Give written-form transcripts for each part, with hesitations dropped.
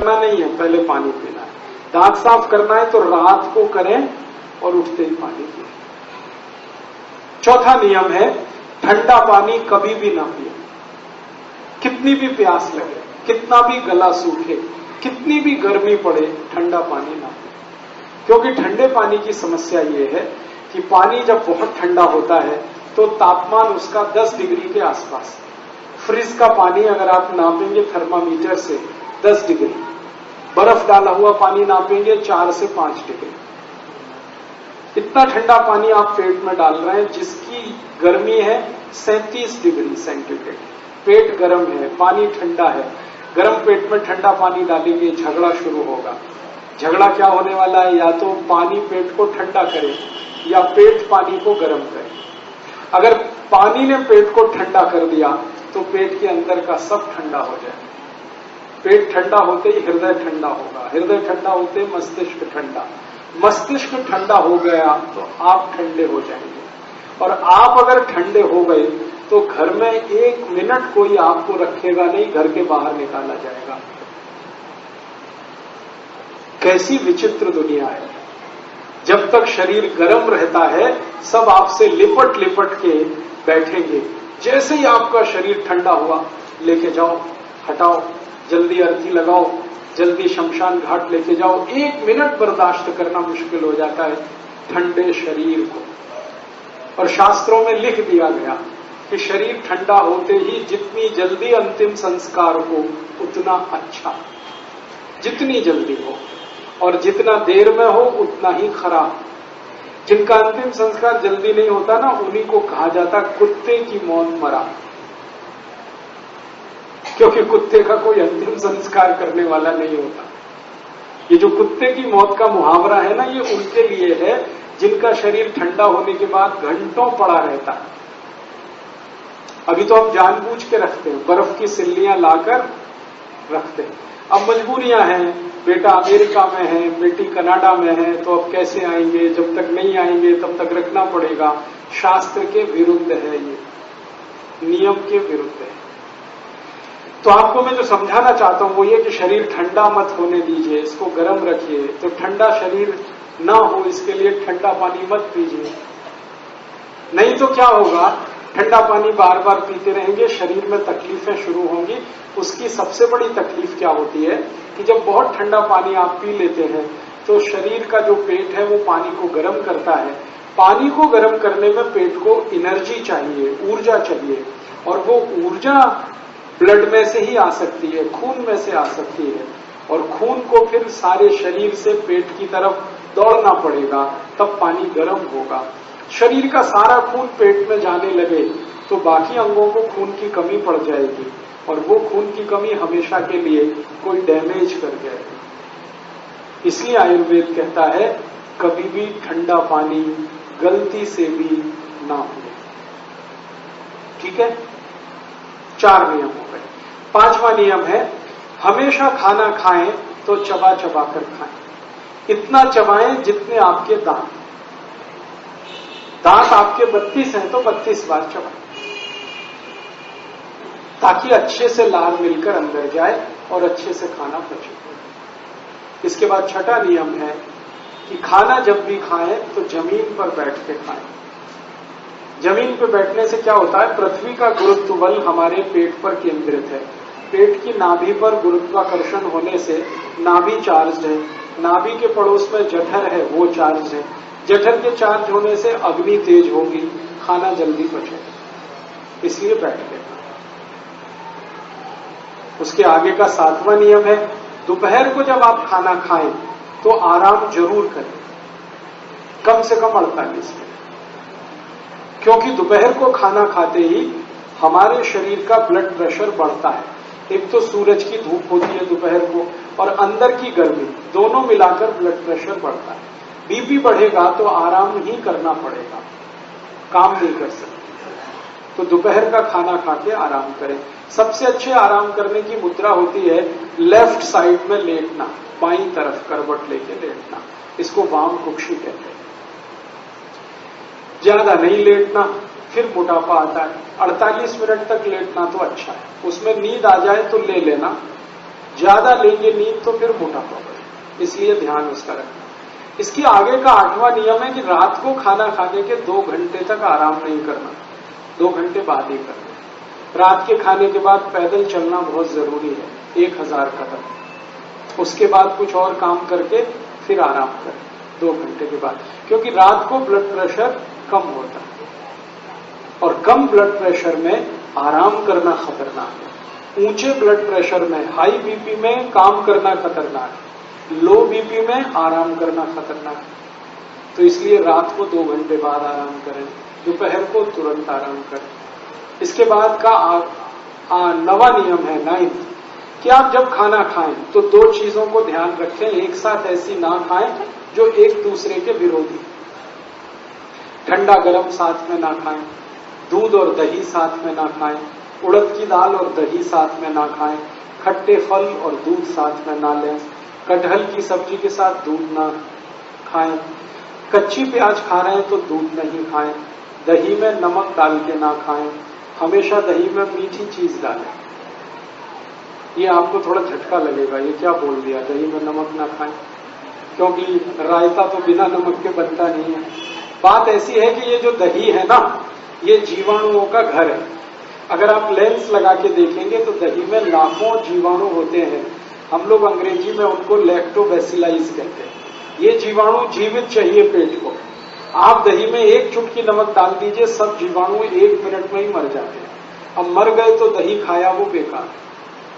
करना नहीं है, पहले पानी पीना है। दांत साफ करना है तो रात को करें और उठते ही पानी पिए। चौथा नियम है, ठंडा पानी कभी भी ना पिए। कितनी भी प्यास लगे, कितना भी गला सूखे, कितनी भी गर्मी पड़े, ठंडा पानी ना पिए। क्योंकि ठंडे पानी की समस्या ये है कि पानी जब बहुत ठंडा होता है तो तापमान उसका 10 डिग्री के आसपास। फ्रिज का पानी अगर आप नापेंगे थर्मामीटर से 10 डिग्री, बर्फ डाला हुआ पानी नापेंगे 4 से 5 डिग्री। इतना ठंडा पानी आप पेट में डाल रहे हैं जिसकी गर्मी है 37 डिग्री सेंटीग्रेड। पेट गर्म है, पानी ठंडा है, गर्म पेट में ठंडा पानी डालेंगे, झगड़ा शुरू होगा। झगड़ा क्या होने वाला है, या तो पानी पेट को ठंडा करे या पेट पानी को गर्म करे। अगर पानी ने पेट को ठंडा कर दिया तो पेट के अंदर का सब ठंडा हो जाए। पेट ठंडा होते ही हृदय ठंडा होगा, हृदय ठंडा होते ही मस्तिष्क ठंडा, मस्तिष्क ठंडा हो गया तो आप ठंडे हो जाएंगे। और आप अगर ठंडे हो गए तो घर में 1 मिनट कोई आपको रखेगा नहीं, घर के बाहर निकाला जाएगा। कैसी विचित्र दुनिया है। जब तक शरीर गर्म रहता है सब आपसे लिपट लिपट के बैठेंगे। जैसे ही आपका शरीर ठंडा हुआ, लेके जाओ, हटाओ, जल्दी अर्थी लगाओ, जल्दी शमशान घाट लेके जाओ। 1 मिनट बर्दाश्त करना मुश्किल हो जाता है ठंडे शरीर को। और शास्त्रों में लिख दिया गया कि शरीर ठंडा होते ही जितनी जल्दी अंतिम संस्कार हो उतना अच्छा, जितनी जल्दी हो, और जितना देर में हो उतना ही खराब। जिनका अंतिम संस्कार जल्दी नहीं होता ना, उन्हीं को कहा जाता कुत्ते की मौत मरा। क्योंकि कुत्ते का कोई अंतिम संस्कार करने वाला नहीं होता। ये जो कुत्ते की मौत का मुहावरा है ना, ये उनके लिए है जिनका शरीर ठंडा होने के बाद घंटों पड़ा रहता है। अभी तो हम जानबूझ के रखते हैं, बर्फ की सिल्लियां लाकर रखते हैं। अब मजबूरियां हैं, बेटा अमेरिका में है, बेटी कनाडा में है, तो अब कैसे आएंगे, जब तक नहीं आएंगे तब तक रखना पड़ेगा। शास्त्र के विरुद्ध है, ये नियम के विरुद्ध है। तो आपको मैं जो समझाना चाहता हूं वो ये कि शरीर ठंडा मत होने दीजिए, इसको गर्म रखिए। तो ठंडा शरीर ना हो इसके लिए ठंडा पानी मत पीजिए। नहीं तो क्या होगा, ठंडा पानी बार बार पीते रहेंगे, शरीर में तकलीफें शुरू होंगी। उसकी सबसे बड़ी तकलीफ क्या होती है कि जब बहुत ठंडा पानी आप पी लेते हैं तो शरीर का जो पेट है वो पानी को गर्म करता है। पानी को गर्म करने में पेट को एनर्जी चाहिए, ऊर्जा चाहिए, और वो ऊर्जा ब्लड में से ही आ सकती है, खून में से आ सकती है। और खून को फिर सारे शरीर से पेट की तरफ दौड़ना पड़ेगा, तब पानी गर्म होगा। शरीर का सारा खून पेट में जाने लगे तो बाकी अंगों को खून की कमी पड़ जाएगी, और वो खून की कमी हमेशा के लिए कोई डैमेज कर जाएगी। इसलिए आयुर्वेद कहता है कभी भी ठंडा पानी गलती से भी ना पिए। ठीक है, 4 नियम हो गए। 5वां नियम है, हमेशा खाना खाएं तो चबा चबा कर खाएं। इतना चबाएं जितने आपके दांत आपके 32 हैं तो 32 बार चबाएं, ताकि अच्छे से लार मिलकर अंदर जाए और अच्छे से खाना पचे। इसके बाद 6ठा नियम है कि खाना जब भी खाएं तो जमीन पर बैठ के खाएं। जमीन पर बैठने से क्या होता है, पृथ्वी का गुरुत्व बल हमारे पेट पर केंद्रित है। पेट की नाभि पर गुरुत्वाकर्षण होने से नाभि चार्ज है, नाभि के पड़ोस में जठर है, वो चार्ज है। जठर के चार्ज होने से अग्नि तेज होगी, खाना जल्दी पचेगा, इसलिए बैठ के। उसके आगे का 7वां नियम है, दोपहर को जब आप खाना खाएं तो आराम जरूर करें, कम से कम 48 मिनट। क्योंकि दोपहर को खाना खाते ही हमारे शरीर का ब्लड प्रेशर बढ़ता है। एक तो सूरज की धूप होती है दोपहर को, और अंदर की गर्मी, दोनों मिलाकर ब्लड प्रेशर बढ़ता है। बीपी बढ़ेगा तो आराम ही करना पड़ेगा, काम नहीं कर सकते। तो दोपहर का खाना खा के आराम करें। सबसे अच्छे आराम करने की मुद्रा होती है लेफ्ट साइड में लेटना, बाईं तरफ करवट लेके लेटना। इसको वाम कुक्षी कहते हैं। ज्यादा नहीं लेटना, फिर मोटापा आता है। 48 मिनट तक लेटना तो अच्छा है, उसमें नींद आ जाए तो ले लेना, ज्यादा लेंगे नींद तो फिर मोटापा बढ़े, इसलिए ध्यान उसका रखना। इसकी आगे का 8वां नियम है कि रात को खाना खाने के 2 घंटे तक आराम नहीं करना, 2 घंटे बाद ही करना। रात के खाने के बाद पैदल चलना बहुत जरूरी है, 1000 कदम। उसके बाद कुछ और काम करके फिर आराम करें 2 घंटे के बाद, क्योंकि रात को ब्लड प्रेशर कम होता है और कम ब्लड प्रेशर में आराम करना खतरनाक है। ऊंचे ब्लड प्रेशर में, हाई बीपी में काम करना खतरनाक है, लो बीपी में आराम करना खतरनाक है। तो इसलिए रात को 2 घंटे बाद आराम करें, दोपहर को तुरंत आराम करें। इसके बाद का 9वां नियम है 9th, कि आप जब खाना खाएं तो 2 चीजों को ध्यान रखें, एक साथ ऐसी ना खाएं जो एक दूसरे के विरोधी। ठंडा गरम साथ में ना खाएं, दूध और दही साथ में ना खाएं, उड़द की दाल और दही साथ में ना खाएं, खट्टे फल और दूध साथ में ना लें, कटहल की सब्जी के साथ दूध ना खाएं, कच्ची प्याज खा रहे हैं तो दूध नहीं खाएं, दही में नमक डाल के ना खाएं, हमेशा दही में मीठी चीज डालें। ये आपको थोड़ा झटका लगेगा, ये क्या बोल दिया, दही में नमक ना खाएं, क्योंकि रायता तो बिना नमक के बनता नहीं है। बात ऐसी है कि ये जो दही है ना, ये जीवाणुओं का घर है। अगर आप लेंस लगा के देखेंगे तो दही में लाखों जीवाणु होते हैं। हम लोग अंग्रेजी में उनको लैक्टोबैसिलाइज कहते हैं। ये जीवाणु जीवित चाहिए पेट को। आप दही में 1 चुटकी नमक डाल दीजिए, सब जीवाणु 1 मिनट में ही मर जाते हैं। अब मर गए तो दही खाया वो बेकार है,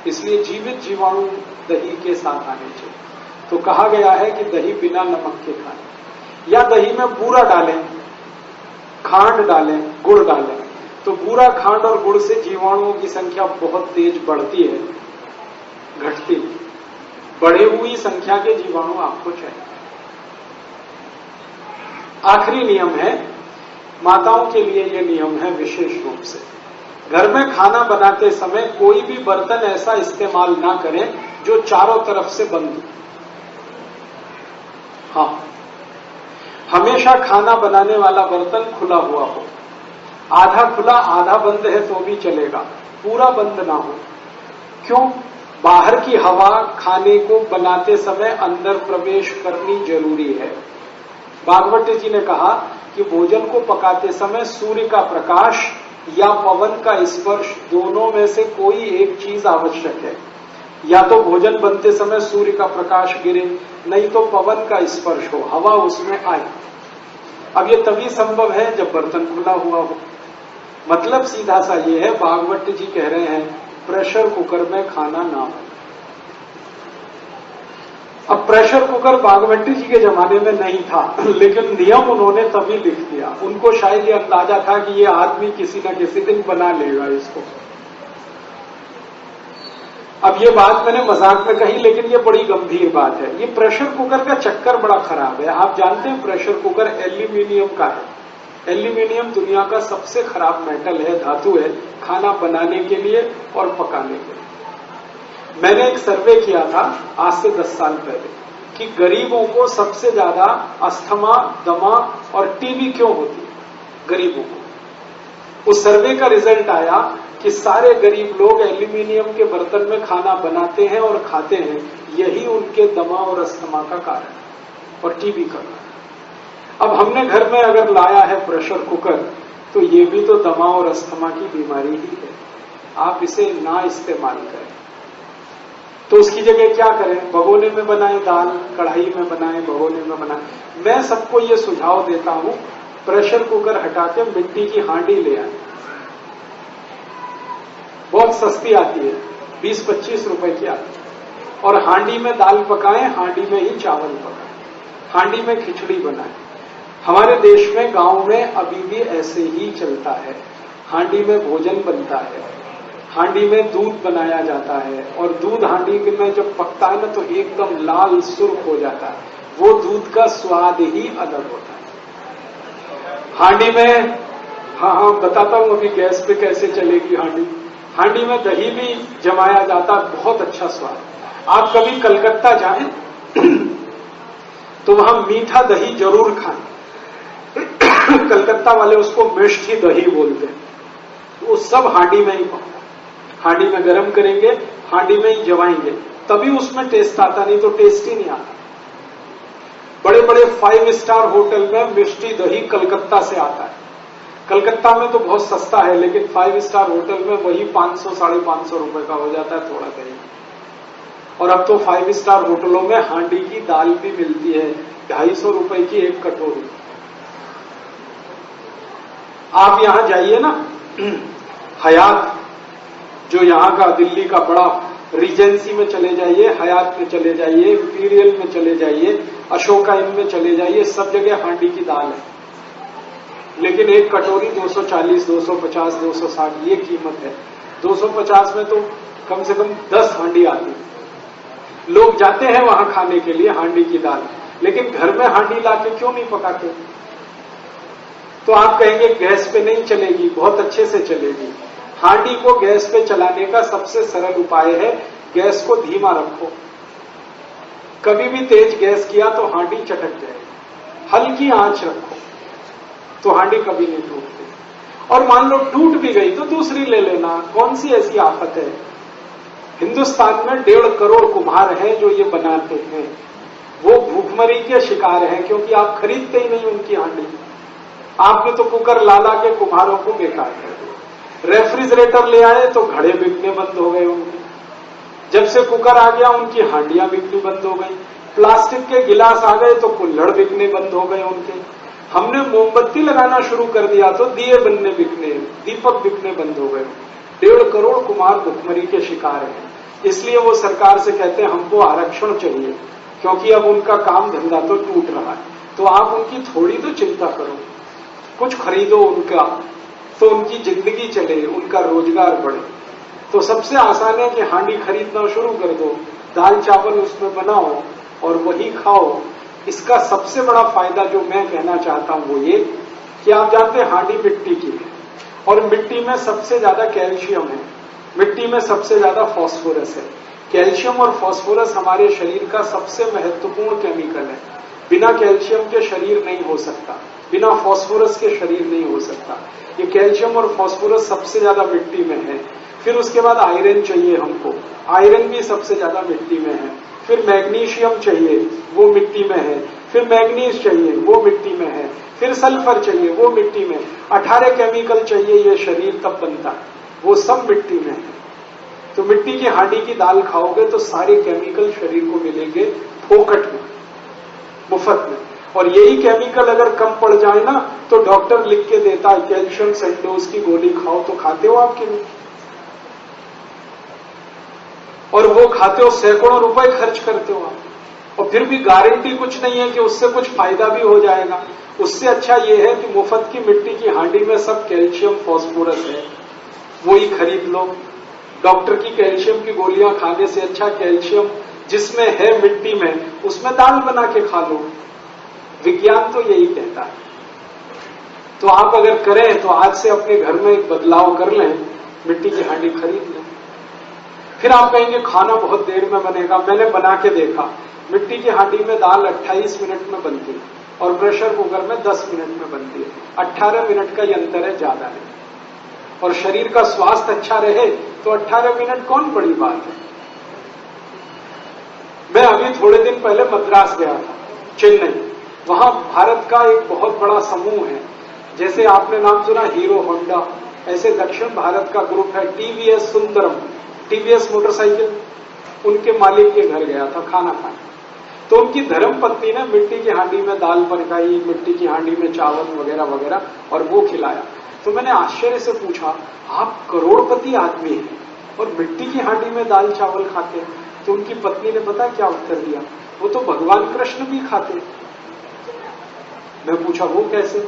इसलिए जीवित जीवाणु दही के साथ आने चाहिए। तो कहा गया है कि दही बिना नमक के खाएं, या दही में बूरा डालें, खांड डालें, गुड़ डालें। तो बूरा, खांड और गुड़ से जीवाणुओं की संख्या बहुत तेज बढ़ती है, घटती नहीं। बढ़े हुई संख्या के जीवाणु आपको चाहिए। आखिरी नियम है, माताओं के लिए यह नियम है विशेष रूप से, घर में खाना बनाते समय कोई भी बर्तन ऐसा इस्तेमाल ना करें जो चारों तरफ से बंद हो। हाँ, हमेशा खाना बनाने वाला बर्तन खुला हुआ हो। आधा खुला आधा बंद है तो भी चलेगा, पूरा बंद ना हो। क्यों? बाहर की हवा खाने को बनाते समय अंदर प्रवेश करनी जरूरी है। भागवत जी ने कहा कि भोजन को पकाते समय सूर्य का प्रकाश या पवन का स्पर्श, दोनों में से कोई एक चीज आवश्यक है। या तो भोजन बनते समय सूर्य का प्रकाश गिरे, नहीं तो पवन का स्पर्श हो, हवा उसमें आए। अब ये तभी संभव है जब बर्तन खुला हुआ हो। मतलब सीधा सा ये है, भागवत जी कह रहे हैं प्रेशर कुकर में खाना ना हो। अब प्रेशर कुकर भागवत जी के जमाने में नहीं था, लेकिन नियम उन्होंने तभी लिख दिया। उनको शायद ये अंदाजा था कि ये आदमी किसी न किसी दिन बना लेगा इसको। अब ये बात मैंने मजाक में कही, लेकिन ये बड़ी गंभीर बात है। ये प्रेशर कुकर का चक्कर बड़ा खराब है। आप जानते हैं प्रेशर कुकर एल्यूमिनियम का है। एल्यूमिनियम दुनिया का सबसे खराब मेटल है, धातु है, खाना बनाने के लिए और पकाने के लिए। मैंने एक सर्वे किया था आज से 10 साल पहले कि गरीबों को सबसे ज्यादा अस्थमा, दमा और टीबी क्यों होती है गरीबों को। उस सर्वे का रिजल्ट आया कि सारे गरीब लोग एल्यूमिनियम के बर्तन में खाना बनाते हैं और खाते हैं, यही उनके दमा और अस्थमा का कारण है और टीबी का कारण। अब हमने घर में अगर लाया है प्रेशर कुकर, तो ये भी तो दमा और अस्थमा की बीमारी ही है। आप इसे ना इस्तेमाल करें। तो उसकी जगह क्या करें? भगोने में बनाएं दाल, कढ़ाई में बनाएं, भगोने में बनाएं। मैं सबको ये सुझाव देता हूं, प्रेशर कुकर हटा के मिट्टी की हांडी ले आए, बहुत सस्ती आती है, 20-25 रुपए की आती है। और हांडी में दाल पकाएं, हांडी में ही चावल पकाएं, हांडी में खिचड़ी बनाएं। हमारे देश में, गांव में अभी भी ऐसे ही चलता है। हांडी में भोजन बनता है, हांडी में दूध बनाया जाता है, और दूध हांडी में जब पकता है ना तो एकदम लाल सुर्ख हो जाता है। वो दूध का स्वाद ही अलग होता है। हांडी में, हाँ बताता हूं अभी गैस पे कैसे चलेगी हांडी। हांडी में दही भी जमाया जाता है, बहुत अच्छा स्वाद। आप कभी कलकत्ता जाएं तो वहां मीठा दही जरूर खाएं। कलकत्ता वाले उसको मिष्टी दही बोलते हैं। वो सब हांडी में ही पकता है। हांडी में गरम करेंगे, हांडी में ही जमाएंगे, तभी उसमें टेस्ट आता, नहीं तो टेस्ट ही नहीं आता। बड़े बड़े 5 स्टार होटल में मिष्टी दही कलकत्ता से आता है। कलकत्ता में तो बहुत सस्ता है, लेकिन 5 स्टार होटल में वही 500 550 रुपए का हो जाता है थोड़ा दही। और अब तो 5 स्टार होटलों में हांडी की दाल भी मिलती है, 250 रुपए की एक कटोरी। आप यहां जाइए ना, हयात जो यहां का दिल्ली का बड़ा रीजेंसी में चले जाइए, हयात में चले जाइए, इंपीरियल में चले जाइए, अशोका इन में चले जाइए, सब जगह हांडी की दाल है। लेकिन एक कटोरी 240, 250, 260 ये कीमत है। 250 में तो कम से कम 10 हांडी आती है। लोग जाते हैं वहां खाने के लिए हांडी की दाल, लेकिन घर में हांडी लाके क्यों नहीं पकाते? तो आप कहेंगे गैस पे नहीं चलेगी, बहुत अच्छे से चलेगी। हांडी को गैस पे चलाने का सबसे सरल उपाय है, गैस को धीमा रखो। कभी भी तेज गैस किया तो हांडी चटक जाएगी। हल्की आंच रखो तो हांडी कभी नहीं टूटती। और मान लो टूट भी गई तो दूसरी ले लेना, कौन सी ऐसी आफत है। हिंदुस्तान में 1.5 करोड़ कुम्हार हैं जो ये बनाते हैं। वो भूखमरी के शिकार हैं, क्योंकि आप खरीदते ही नहीं उनकी हांडी। आपने तो कुकर ला के कुम्हारों को बेकार कर दिया। रेफ्रिजरेटर ले आए तो घड़े बिकने बंद हो गए उनके। जब से कुकर आ गया उनकी हांडियां बिकनी बंद हो गई। प्लास्टिक के गिलास आ गए तो कुल्हड़ बिकने बंद हो गए उनके। हमने मोमबत्ती लगाना शुरू कर दिया तो दिए बनने बिकने, दीपक बिकने बंद हो गए। 1.5 करोड़ कुम्हार भुखमरी के शिकार हैं। इसलिए वो सरकार से कहते हैं हमको आरक्षण चाहिए, क्योंकि अब उनका काम धंधा तो टूट रहा है। तो आप उनकी थोड़ी तो चिंता करो, कुछ खरीदो उनका, तो उनकी जिंदगी चले, उनका रोजगार बढ़े। तो सबसे आसान है कि हांडी खरीदना शुरू कर दो, दाल चावल उसमें बनाओ और वही खाओ। इसका सबसे बड़ा फायदा जो मैं कहना चाहता हूं वो ये कि आप जानते हैं हांडी मिट्टी की है, और मिट्टी में सबसे ज्यादा कैल्शियम है, मिट्टी में सबसे ज्यादा फास्फोरस है। कैल्शियम और फास्फोरस हमारे शरीर का सबसे महत्वपूर्ण केमिकल है। बिना कैल्शियम के शरीर नहीं हो सकता, बिना फास्फोरस के शरीर नहीं हो सकता। ये कैल्शियम और फास्फोरस सबसे ज्यादा मिट्टी में है। फिर उसके बाद आयरन चाहिए हमको, आयरन भी सबसे ज्यादा मिट्टी में है। फिर मैग्नीशियम चाहिए, वो मिट्टी में है। फिर मैग्नीज चाहिए, वो मिट्टी में है। फिर सल्फर चाहिए, वो मिट्टी में। 18 केमिकल चाहिए, ये शरीर तब बनता है, वो सब मिट्टी में है। तो मिट्टी की हांडी की दाल खाओगे तो सारे केमिकल शरीर को मिलेंगे फोकट में, मुफ्त में। और यही केमिकल अगर कम पड़ जाए ना तो डॉक्टर लिख के देता है कैल्शियम सेंडोज की गोली खाओ, तो खाते हो आपके लिए? और वो खाते हो, सैकड़ों रुपए खर्च करते हो आप, और फिर भी गारंटी कुछ नहीं है कि उससे कुछ फायदा भी हो जाएगा। उससे अच्छा ये है कि मुफ्त की मिट्टी की हांडी में सब कैल्शियम फास्फोरस है, वही खरीद लो। डॉक्टर की कैल्शियम की गोलियां खाने से अच्छा कैल्शियम जिसमें है मिट्टी में, उसमें दाल बना के खा लो। विज्ञान तो यही कहता है। तो आप अगर करें तो आज से अपने घर में एक बदलाव कर लें, मिट्टी की हांडी खरीद लें। फिर आप कहेंगे खाना बहुत देर में बनेगा। मैंने बना के देखा, मिट्टी की हांडी में दाल 28 मिनट में बनती है और प्रेशर कुकर में 10 मिनट में बनती है। 18 मिनट का ये अंतर है, ज्यादा नहीं। और शरीर का स्वास्थ्य अच्छा रहे तो 18 मिनट कौन बड़ी बात है। मैं अभी थोड़े दिन पहले मद्रास गया था, चेन्नई। वहां भारत का एक बहुत बड़ा समूह है, जैसे आपने नाम सुना हीरो होंडा, ऐसे दक्षिण भारत का ग्रुप है टीवीएस सुंदरम, टीवीएस मोटरसाइकिल। उनके मालिक के घर गया था खाना खाने, तो उनकी धर्म पत्नी ने मिट्टी की हांडी में दाल पकाई, मिट्टी की हांडी में चावल वगैरह वगैरह, और वो खिलाया। तो मैंने आश्चर्य से पूछा, आप करोड़पति आदमी हैं और मिट्टी की हांडी में दाल चावल खाते हैं? तो उनकी पत्नी ने पता क्या उत्तर दिया, वो तो भगवान कृष्ण भी खाते। मैं पूछा वो कैसे?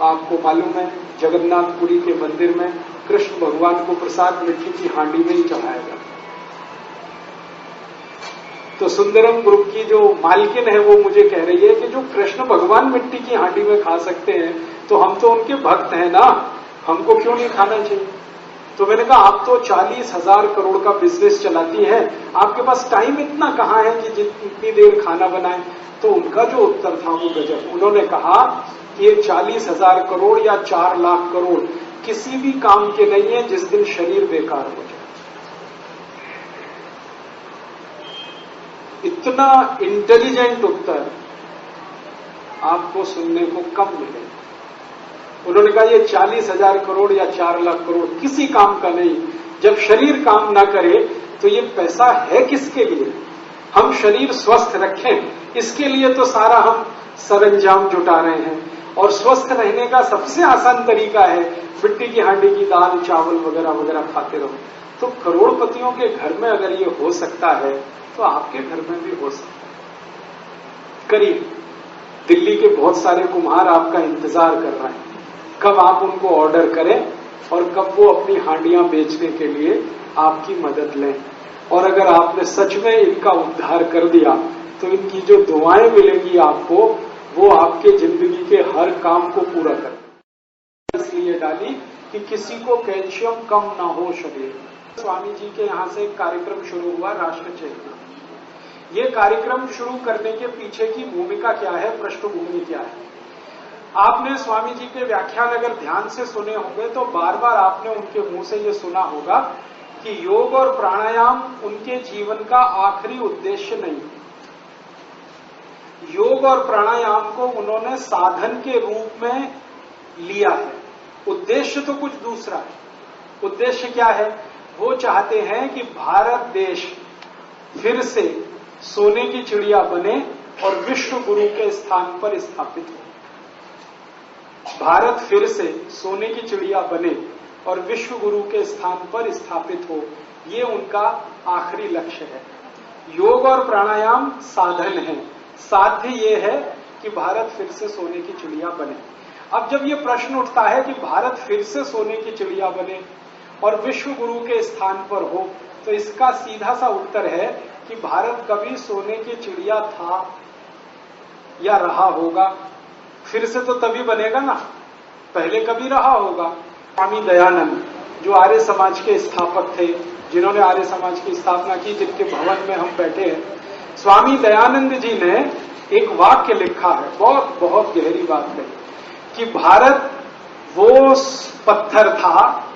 आपको मालूम है जगन्नाथपुरी के मंदिर में कृष्ण भगवान को प्रसाद मिट्टी की हांडी में ही चढ़ाया जाता। तो सुंदरम ग्रुप की जो मालकिन है वो मुझे कह रही है कि जो कृष्ण भगवान मिट्टी की हांडी में खा सकते हैं तो हम तो उनके भक्त हैं ना, हमको क्यों नहीं खाना चाहिए? तो मैंने कहा आप तो 40,000 करोड़ का बिजनेस चलाती हैं, आपके पास टाइम इतना कहां है कि जितनी देर खाना बनाए? तो उनका जो उत्तर था वो गजब। उन्होंने कहा कि ये 40,000 करोड़ या 4 लाख करोड़ किसी भी काम के नहीं है जिस दिन शरीर बेकार हो जाए। इतना इंटेलिजेंट उत्तर आपको सुनने को कम मिलेगा। उन्होंने कहा ये 40,000 करोड़ या 4 लाख करोड़ किसी काम का नहीं। जब शरीर काम ना करे तो ये पैसा है किसके लिए? हम शरीर स्वस्थ रखें, इसके लिए तो सारा हम सरंजाम जुटा रहे हैं। और स्वस्थ रहने का सबसे आसान तरीका है मिट्टी की हांडी की दाल चावल वगैरह वगैरह खाते रहो। तो करोड़पतियों के घर में अगर ये हो सकता है तो आपके घर में भी हो सकता है। करीब दिल्ली के बहुत सारे कुम्हार आपका इंतजार कर रहे हैं कब आप उनको ऑर्डर करें और कब वो अपनी हांडियां बेचने के लिए आपकी मदद लें। और अगर आपने सच में इनका उद्धार कर दिया तो इनकी जो दुआएं मिलेंगी आपको, वो आपके जिंदगी के हर काम को पूरा कर। इसलिए डाली कि किसी को कैल्शियम कम ना हो शरीर। स्वामी जी के यहां से एक कार्यक्रम शुरू हुआ, राष्ट्र चेतना। ये कार्यक्रम शुरू करने के पीछे की भूमिका क्या है, पृष्ठभूमि क्या है? आपने स्वामी जी के व्याख्यान अगर ध्यान से सुने होंगे तो बार बार आपने उनके मुंह से ये सुना होगा कि योग और प्राणायाम उनके जीवन का आखिरी उद्देश्य नहीं। योग और प्राणायाम को उन्होंने साधन के रूप में लिया है, उद्देश्य तो कुछ दूसरा है। उद्देश्य क्या है? वो चाहते हैं कि भारत देश फिर से सोने की चिड़िया बने और विश्व गुरु के स्थान पर स्थापित हो। भारत फिर से सोने की चिड़िया बने और विश्व गुरु के स्थान पर स्थापित हो, ये उनका आखिरी लक्ष्य है। योग और प्राणायाम साधन है, साध्य ये है कि भारत फिर से सोने की चिड़िया बने। अब जब ये प्रश्न उठता है कि भारत फिर से सोने की चिड़िया बने और विश्व गुरु के स्थान पर हो, तो इसका सीधा सा उत्तर है कि भारत कभी सोने की चिड़िया था या रहा होगा? फिर से तो तभी बनेगा ना, पहले कभी रहा होगा। स्वामी दयानंद जो आर्य समाज के स्थापक थे, जिन्होंने आर्य समाज की स्थापना की, जिनके भवन में हम बैठे हैं, स्वामी दयानंद जी ने एक वाक्य लिखा है, बहुत बहुत गहरी बात है, कि भारत वो पत्थर था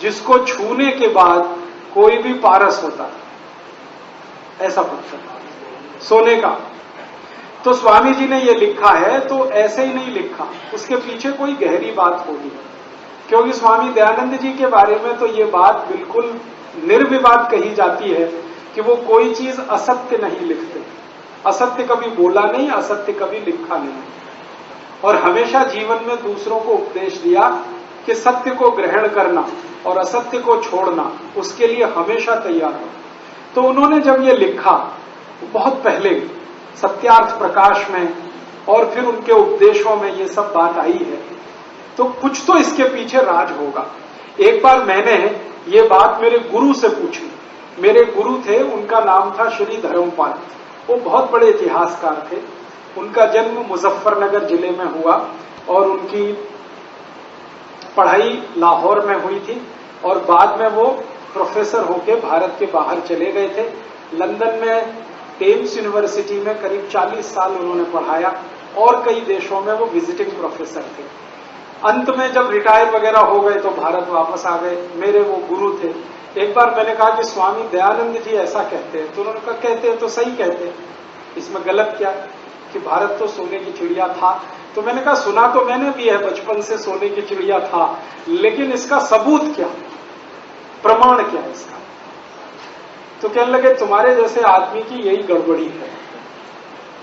जिसको छूने के बाद कोई भी पारस होता, ऐसा पत्थर सोने का। तो स्वामी जी ने ये लिखा है तो ऐसे ही नहीं लिखा, उसके पीछे कोई गहरी बात होगी। क्योंकि स्वामी दयानंद जी के बारे में तो ये बात बिल्कुल निर्विवाद कही जाती है कि वो कोई चीज असत्य नहीं लिखते, असत्य कभी बोला नहीं, असत्य कभी लिखा नहीं, और हमेशा जीवन में दूसरों को उपदेश दिया कि सत्य को ग्रहण करना और असत्य को छोड़ना, उसके लिए हमेशा तैयार हो। तो उन्होंने जब ये लिखा बहुत पहले सत्यार्थ प्रकाश में, और फिर उनके उपदेशों में ये सब बात आई है, तो कुछ तो इसके पीछे राज होगा। एक बार मैंने ये बात मेरे गुरु से पूछी। मेरे गुरु थे, उनका नाम था श्री धर्मपाल। वो बहुत बड़े इतिहासकार थे। उनका जन्म मुजफ्फरनगर जिले में हुआ और उनकी पढ़ाई लाहौर में हुई थी और बाद में वो प्रोफेसर होके भारत के बाहर चले गए थे। लंदन में टेम्स यूनिवर्सिटी में करीब 40 साल उन्होंने पढ़ाया और कई देशों में वो विजिटिंग प्रोफेसर थे। अंत में जब रिटायर वगैरह हो गए तो भारत वापस आ गए। मेरे वो गुरु थे। एक बार मैंने कहा कि स्वामी दयानंद जी ऐसा कहते हैं, तो उन्होंने कहा कहते हैं तो सही कहते हैं, इसमें गलत क्या कि भारत तो सोने की चिड़िया था। तो मैंने कहा सुना तो मैंने भी है, बचपन से सोने की चिड़िया था, लेकिन इसका सबूत क्या, प्रमाण क्या है इसका? तो कहने लगे तुम्हारे जैसे आदमी की यही गड़बड़ी है।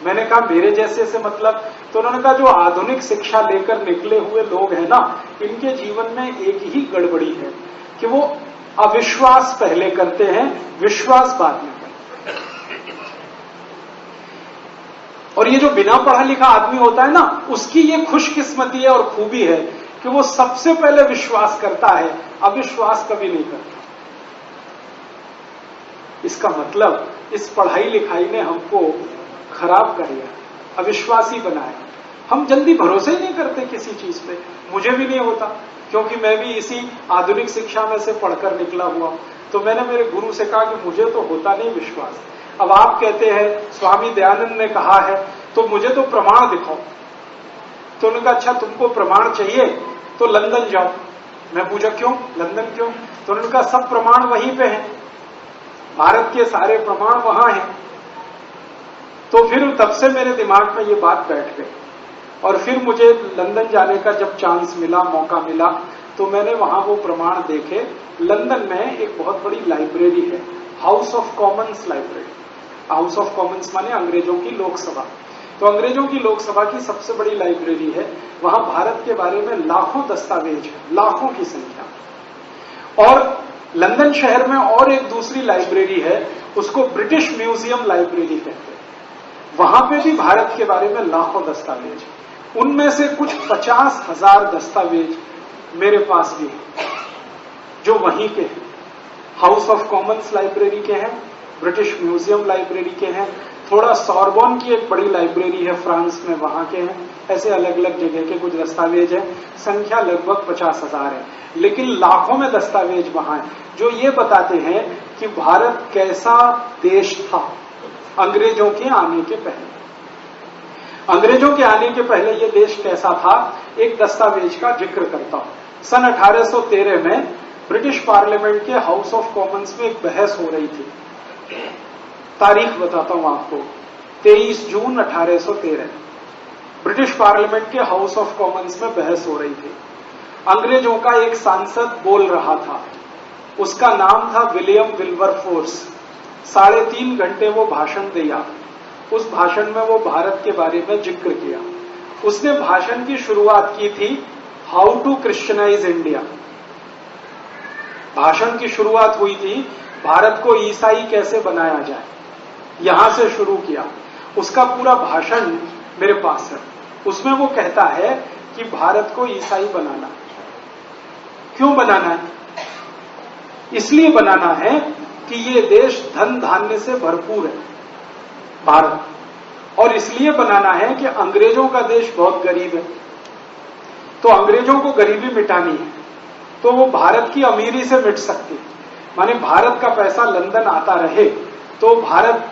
मैंने कहा मेरे जैसे से मतलब? तो उन्होंने कहा जो आधुनिक शिक्षा लेकर निकले हुए लोग हैं ना, इनके जीवन में एक ही गड़बड़ी है कि वो अविश्वास पहले करते हैं, विश्वास बाद में करते हैं। और ये जो बिना पढ़ा लिखा आदमी होता है ना, उसकी ये खुशकिस्मती है और खूबी है कि वो सबसे पहले विश्वास करता है, अविश्वास कभी नहीं करता। इसका मतलब इस पढ़ाई लिखाई ने हमको खराब कर दिया, अविश्वासी बनाया। हम जल्दी भरोसे ही नहीं करते किसी चीज पे। मुझे भी नहीं होता, क्योंकि मैं भी इसी आधुनिक शिक्षा में से पढ़कर निकला हुआ। तो मैंने मेरे गुरु से कहा कि मुझे तो होता नहीं विश्वास। अब आप कहते हैं स्वामी दयानंद ने कहा है, तो मुझे तो प्रमाण दिखाओ। तो उन्होंने कहा अच्छा तुमको प्रमाण चाहिए तो लंदन जाओ। मैं पूछा क्यों लंदन क्यों? तो उन्होंने कहा सब प्रमाण वहीं पे हैं, भारत के सारे प्रमाण वहां हैं। तो फिर तब से मेरे दिमाग में ये बात बैठ गई और फिर मुझे लंदन जाने का जब चांस मिला, मौका मिला, तो मैंने वहां वो प्रमाण देखे। लंदन में एक बहुत बड़ी लाइब्रेरी है, house of Commons library. House of Commons माने अंग्रेजों की लोकसभा। तो अंग्रेजों की लोकसभा की सबसे बड़ी लाइब्रेरी है। वहां भारत के बारे में लाखों दस्तावेज है, लाखों की संख्या। और लंदन शहर में और एक दूसरी लाइब्रेरी है, उसको ब्रिटिश म्यूजियम लाइब्रेरी कहते हैं। वहां पे भी भारत के बारे में लाखों दस्तावेज। उनमें से कुछ 50,000 दस्तावेज मेरे पास भी हैं, जो वहीं के हैं। हाउस ऑफ कॉमन्स लाइब्रेरी के हैं, ब्रिटिश म्यूजियम लाइब्रेरी के हैं, थोड़ा सॉर्बोन की एक बड़ी लाइब्रेरी है फ्रांस में, वहां के हैं। ऐसे अलग अलग जगह के कुछ दस्तावेज हैं। संख्या लगभग 50,000 है, लेकिन लाखों में दस्तावेज वहां है, जो ये बताते हैं कि भारत कैसा देश था अंग्रेजों के आने के पहले। अंग्रेजों के आने के पहले ये देश कैसा था, एक दस्तावेज का जिक्र करता हूं। सन 1813 में ब्रिटिश पार्लियामेंट के हाउस ऑफ कॉमन्स में एक बहस हो रही थी। तारीख बताता हूं आपको, 23 जून 1813 ब्रिटिश पार्लियामेंट के हाउस ऑफ कॉमन्स में बहस हो रही थी। अंग्रेजों का एक सांसद बोल रहा था, उसका नाम था विलियम विल्बरफोर्स। 3.5 घंटे वो भाषण दिया। उस भाषण में वो भारत के बारे में जिक्र किया। उसने भाषण की शुरुआत की थी हाउ टू क्रिश्चियनाइज इंडिया। भाषण की शुरुआत हुई थी भारत को ईसाई कैसे बनाया जाए, यहां से शुरू किया। उसका पूरा भाषण मेरे पास है। उसमें वो कहता है कि भारत को ईसाई बनाना। क्यों बनाना है? इसलिए बनाना है कि ये देश धन धान्य से भरपूर है भारत, और इसलिए बनाना है कि अंग्रेजों का देश बहुत गरीब है, तो अंग्रेजों को गरीबी मिटानी है, तो वो भारत की अमीरी से मिट सकती है। माने भारत का पैसा लंदन आता रहे तो भारत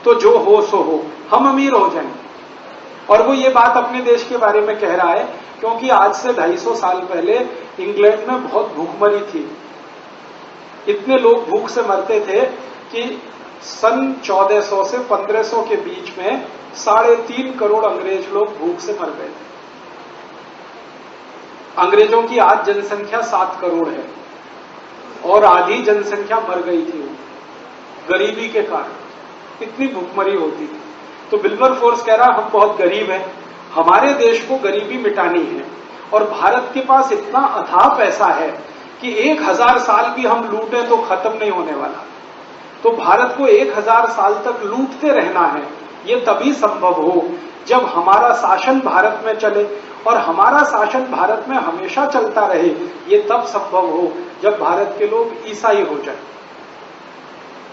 तो जो हो सो हो, हम अमीर हो जाएंगे। और वो ये बात अपने देश के बारे में कह रहा है क्योंकि आज से 250 साल पहले इंग्लैंड में बहुत भूखमरी थी। इतने लोग भूख से मरते थे कि सन 1400 से 1500 के बीच में 3.5 करोड़ अंग्रेज लोग भूख से मर गए थे। अंग्रेजों की आज जनसंख्या 7 करोड़ है और आधी जनसंख्या मर गई थी गरीबी के कारण, इतनी भूखमरी होती थी। तो विल्बरफोर्स कह रहा हम बहुत गरीब हैं, हमारे देश को गरीबी मिटानी है, और भारत के पास इतना अथाह पैसा है कि 1000 साल भी हम लूटें तो खत्म नहीं होने वाला। तो भारत को 1000 साल तक लूटते रहना है। ये तभी संभव हो जब हमारा शासन भारत में चले, और हमारा शासन भारत में हमेशा चलता रहे। ये तब संभव हो जब भारत के लोग ईसाई हो जाए।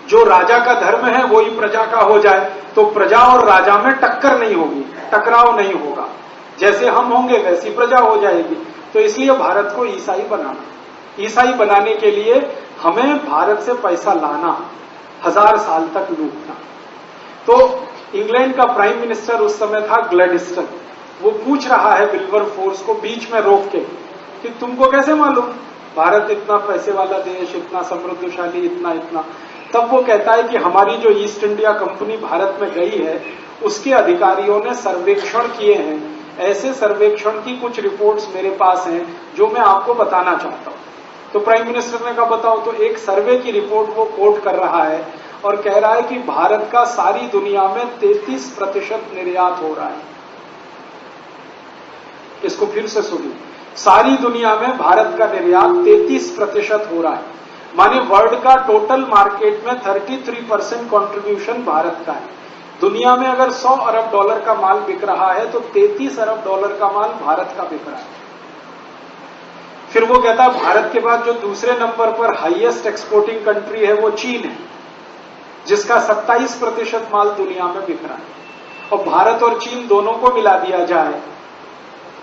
जो राजा का धर्म है वही प्रजा का हो जाए, तो प्रजा और राजा में टक्कर नहीं होगी, टकराव नहीं होगा। जैसे हम होंगे वैसी प्रजा हो जाएगी। तो इसलिए भारत को ईसाई बनाना, ईसाई बनाने के लिए हमें भारत से पैसा लाना, 1000 साल तक लूटना। तो इंग्लैंड का प्राइम मिनिस्टर उस समय था ग्लैडस्टन। वो पूछ रहा है विल्बरफोर्स को बीच में रोक के कि तुमको कैसे मालूम भारत इतना पैसे वाला देश, इतना समृद्धशाली, इतना। तब वो कहता है कि हमारी जो ईस्ट इंडिया कंपनी भारत में गई है उसके अधिकारियों ने सर्वेक्षण किए हैं। ऐसे सर्वेक्षण की कुछ रिपोर्ट्स मेरे पास हैं जो मैं आपको बताना चाहता हूं। तो प्राइम मिनिस्टर ने कहा बताओ। तो एक सर्वे की रिपोर्ट वो कोट कर रहा है और कह रहा है कि भारत का सारी दुनिया में 33% निर्यात हो रहा है। इसको फिर से सुनिए, सारी दुनिया में भारत का निर्यात 33% हो रहा है। माने वर्ल्ड का टोटल मार्केट में 33% कंट्रीब्यूशन भारत का है। दुनिया में अगर $100 अरब का माल बिक रहा है तो $33 अरब का माल भारत का बिक रहा है। फिर वो कहता है भारत के बाद जो दूसरे नंबर पर हाईएस्ट एक्सपोर्टिंग कंट्री है वो चीन है, जिसका 27% माल दुनिया में बिक रहा है। और भारत और चीन दोनों को मिला दिया जाए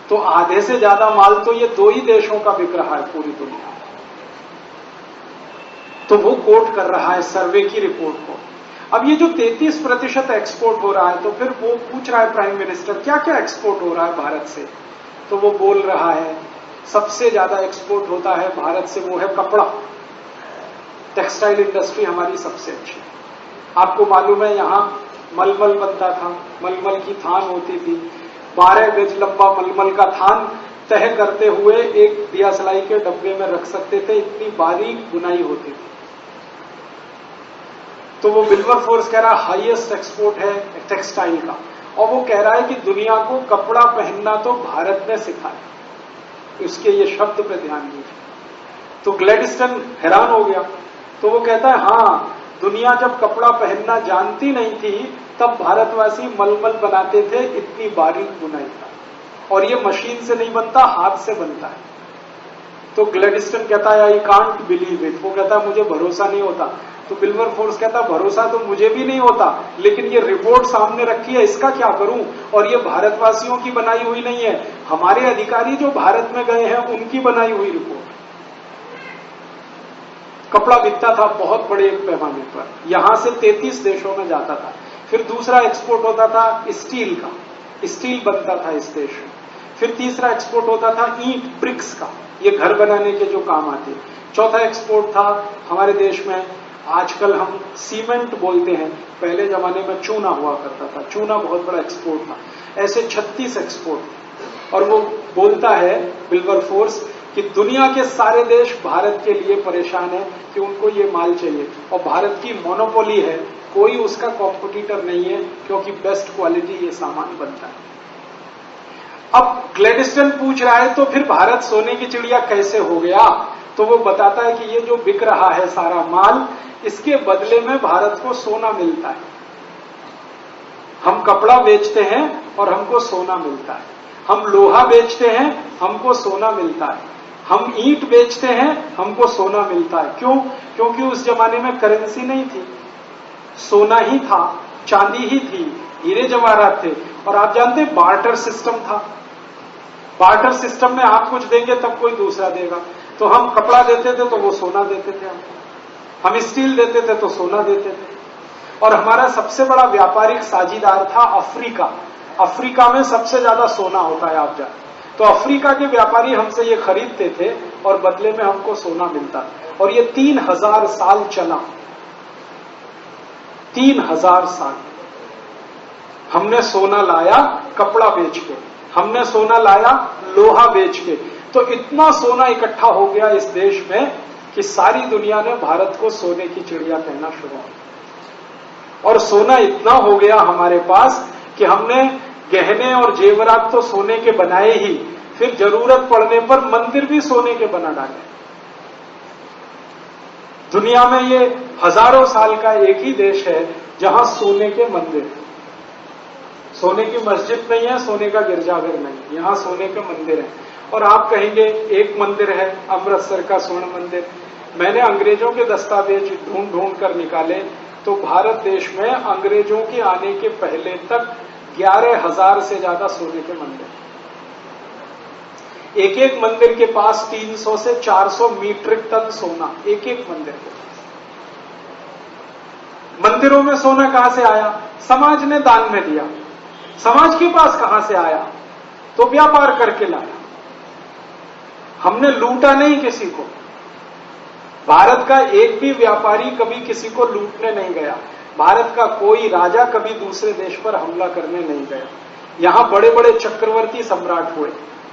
तो आधे से ज्यादा माल तो ये 2 ही देशों का बिक रहा है पूरी दुनिया में। तो वो कोट कर रहा है सर्वे की रिपोर्ट को। अब ये जो 33% एक्सपोर्ट हो रहा है, तो फिर वो पूछ रहा है प्राइम मिनिस्टर क्या क्या एक्सपोर्ट हो रहा है भारत से। तो वो बोल रहा है सबसे ज्यादा एक्सपोर्ट होता है भारत से, वो है कपड़ा। टेक्सटाइल इंडस्ट्री हमारी सबसे अच्छी। आपको मालूम है यहां मलमल बनता था, मलमल की थान होती थी, 12 गज लंबा मलमल का थान तह करते हुए एक दियासलाई के डब्बे में रख सकते थे, इतनी बारीक बुनाई होती थी। तो वो विल्बरफोर्स कह रहा हाईएस्ट एक्सपोर्ट है टेक्सटाइल का, और वो कह रहा है कि दुनिया को कपड़ा पहनना तो भारत ने सिखाया। उसके ये शब्द पे ध्यान दीजिए। तो ग्लैडस्टन हैरान हो गया। तो वो कहता है हाँ, दुनिया जब कपड़ा पहनना जानती नहीं थी तब भारतवासी मलमल बनाते थे, इतनी बारीक बुनाई था, और ये मशीन से नहीं बनता, हाथ से बनता है। तो ग्लैडस्टन कहता है आई कांट बिलीव इट, वो कहता है मुझे भरोसा नहीं होता। तो विल्बरफोर्स कहता भरोसा तो मुझे भी नहीं होता, लेकिन ये रिपोर्ट सामने रखी है, इसका क्या करूं, और ये भारतवासियों की बनाई हुई नहीं है, हमारे अधिकारी जो भारत में गए हैं उनकी बनाई हुई रिपोर्ट। कपड़ा बिकता था बहुत बड़े एक पैमाने पर, यहां से 33 देशों में जाता था। फिर दूसरा एक्सपोर्ट होता था स्टील का, स्टील बनता था इस देश में। फिर तीसरा एक्सपोर्ट होता था ईंट ब्रिक्स का, ये घर बनाने के जो काम आते। चौथा एक्सपोर्ट था हमारे देश में, आजकल हम सीमेंट बोलते हैं, पहले जमाने में चूना हुआ करता था, चूना बहुत बड़ा एक्सपोर्ट था। ऐसे 36 एक्सपोर्ट। और वो बोलता है विल्बरफोर्स कि दुनिया के सारे देश भारत के लिए परेशान है कि उनको ये माल चाहिए, और भारत की मोनोपोली है, कोई उसका कॉम्पिटिटर नहीं है, क्योंकि बेस्ट क्वालिटी ये सामान बनता है। अब ग्लैडस्टन पूछ रहा है तो फिर भारत सोने की चिड़िया कैसे हो गया? तो वो बताता है कि ये जो बिक रहा है सारा माल, इसके बदले में भारत को सोना मिलता है। हम कपड़ा बेचते हैं और हमको सोना मिलता है, हम लोहा बेचते हैं, हमको सोना मिलता है, हम ईंट बेचते हैं, हमको सोना मिलता है। क्यों? क्योंकि उस जमाने में करेंसी नहीं थी, सोना ही था, चांदी ही थी, हीरे जवाहरात थे। और आप जानते बार्टर सिस्टम था, बार्टर सिस्टम में आप कुछ देंगे तब कोई दूसरा देगा। तो हम कपड़ा देते थे तो वो सोना देते थे, हम स्टील देते थे तो सोना देते थे। और हमारा सबसे बड़ा व्यापारिक साझीदार था अफ्रीका। अफ्रीका में सबसे ज्यादा सोना होता है, आप जानते। तो अफ्रीका के व्यापारी हमसे ये खरीदते थे और बदले में हमको सोना मिलता। और ये 3000 साल चला, 3000 साल हमने सोना लाया कपड़ा बेच के, हमने सोना लाया लोहा बेच के। तो इतना सोना इकट्ठा हो गया इस देश में कि सारी दुनिया ने भारत को सोने की चिड़िया कहना शुरू किया। और सोना इतना हो गया हमारे पास कि हमने गहने और जेवरात तो सोने के बनाए ही, फिर जरूरत पड़ने पर मंदिर भी सोने के बना डाले। दुनिया में ये हजारों साल का एक ही देश है जहां सोने के मंदिर, सोने की मस्जिद नहीं है, सोने का गिरजाघर नहीं, यहां सोने के मंदिर है। और आप कहेंगे एक मंदिर है अमृतसर का स्वर्ण मंदिर। मैंने अंग्रेजों के दस्तावेज ढूंढ कर निकाले तो भारत देश में अंग्रेजों के आने के पहले तक 11,000 से ज्यादा सोने के मंदिर। एक एक मंदिर के पास 300 से 400 मीट्रिक टन सोना, एक एक मंदिर के पास। मंदिरों में सोना कहां से आया? समाज ने दान में दिया। समाज के पास कहां से आया? तो व्यापार करके लाया। हमने लूटा नहीं किसी को। भारत का एक भी व्यापारी कभी किसी को लूटने नहीं गया। भारत का कोई राजा कभी दूसरे देश पर हमला करने नहीं गया। यहां बड़े बड़े चक्रवर्ती सम्राट हुए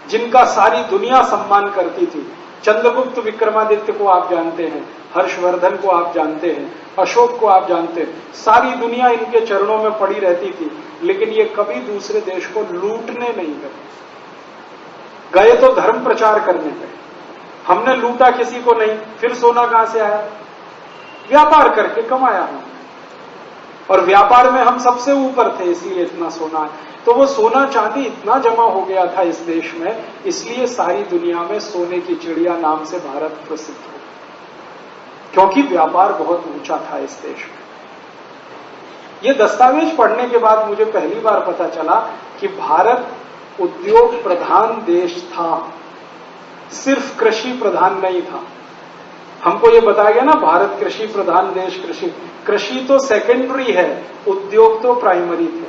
जिनका सारी दुनिया सम्मान करती थी। चंद्रगुप्त विक्रमादित्य को आप जानते हैं, हर्षवर्धन को आप जानते हैं, अशोक को आप जानते हैं। सारी दुनिया इनके चरणों में पड़ी रहती थी, लेकिन ये कभी दूसरे देश को लूटने नहीं गए तो धर्म प्रचार करने गए। हमने लूटा किसी को नहीं। फिर सोना कहां से आया? व्यापार करके कमाया हमने, और व्यापार में हम सबसे ऊपर थे, इसलिए इतना सोना है। तो वो सोना चांदी इतना जमा हो गया था इस देश में, इसलिए सारी दुनिया में सोने की चिड़िया नाम से भारत प्रसिद्ध हो, क्योंकि व्यापार बहुत ऊंचा था इस देश में। ये दस्तावेज पढ़ने के बाद मुझे पहली बार पता चला कि भारत उद्योग प्रधान देश था, सिर्फ कृषि प्रधान नहीं था। हमको ये बताया गया ना भारत कृषि प्रधान देश, कृषि तो सेकेंडरी है, उद्योग तो प्राइमरी थे।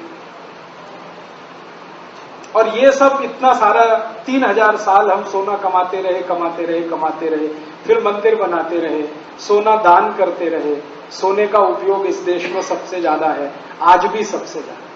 और ये सब इतना सारा 3000 साल हम सोना कमाते रहे, फिर मंदिर बनाते रहे, सोना दान करते रहे, सोने का उपयोग इस देश में सबसे ज्यादा है, आज भी सबसे ज्यादा।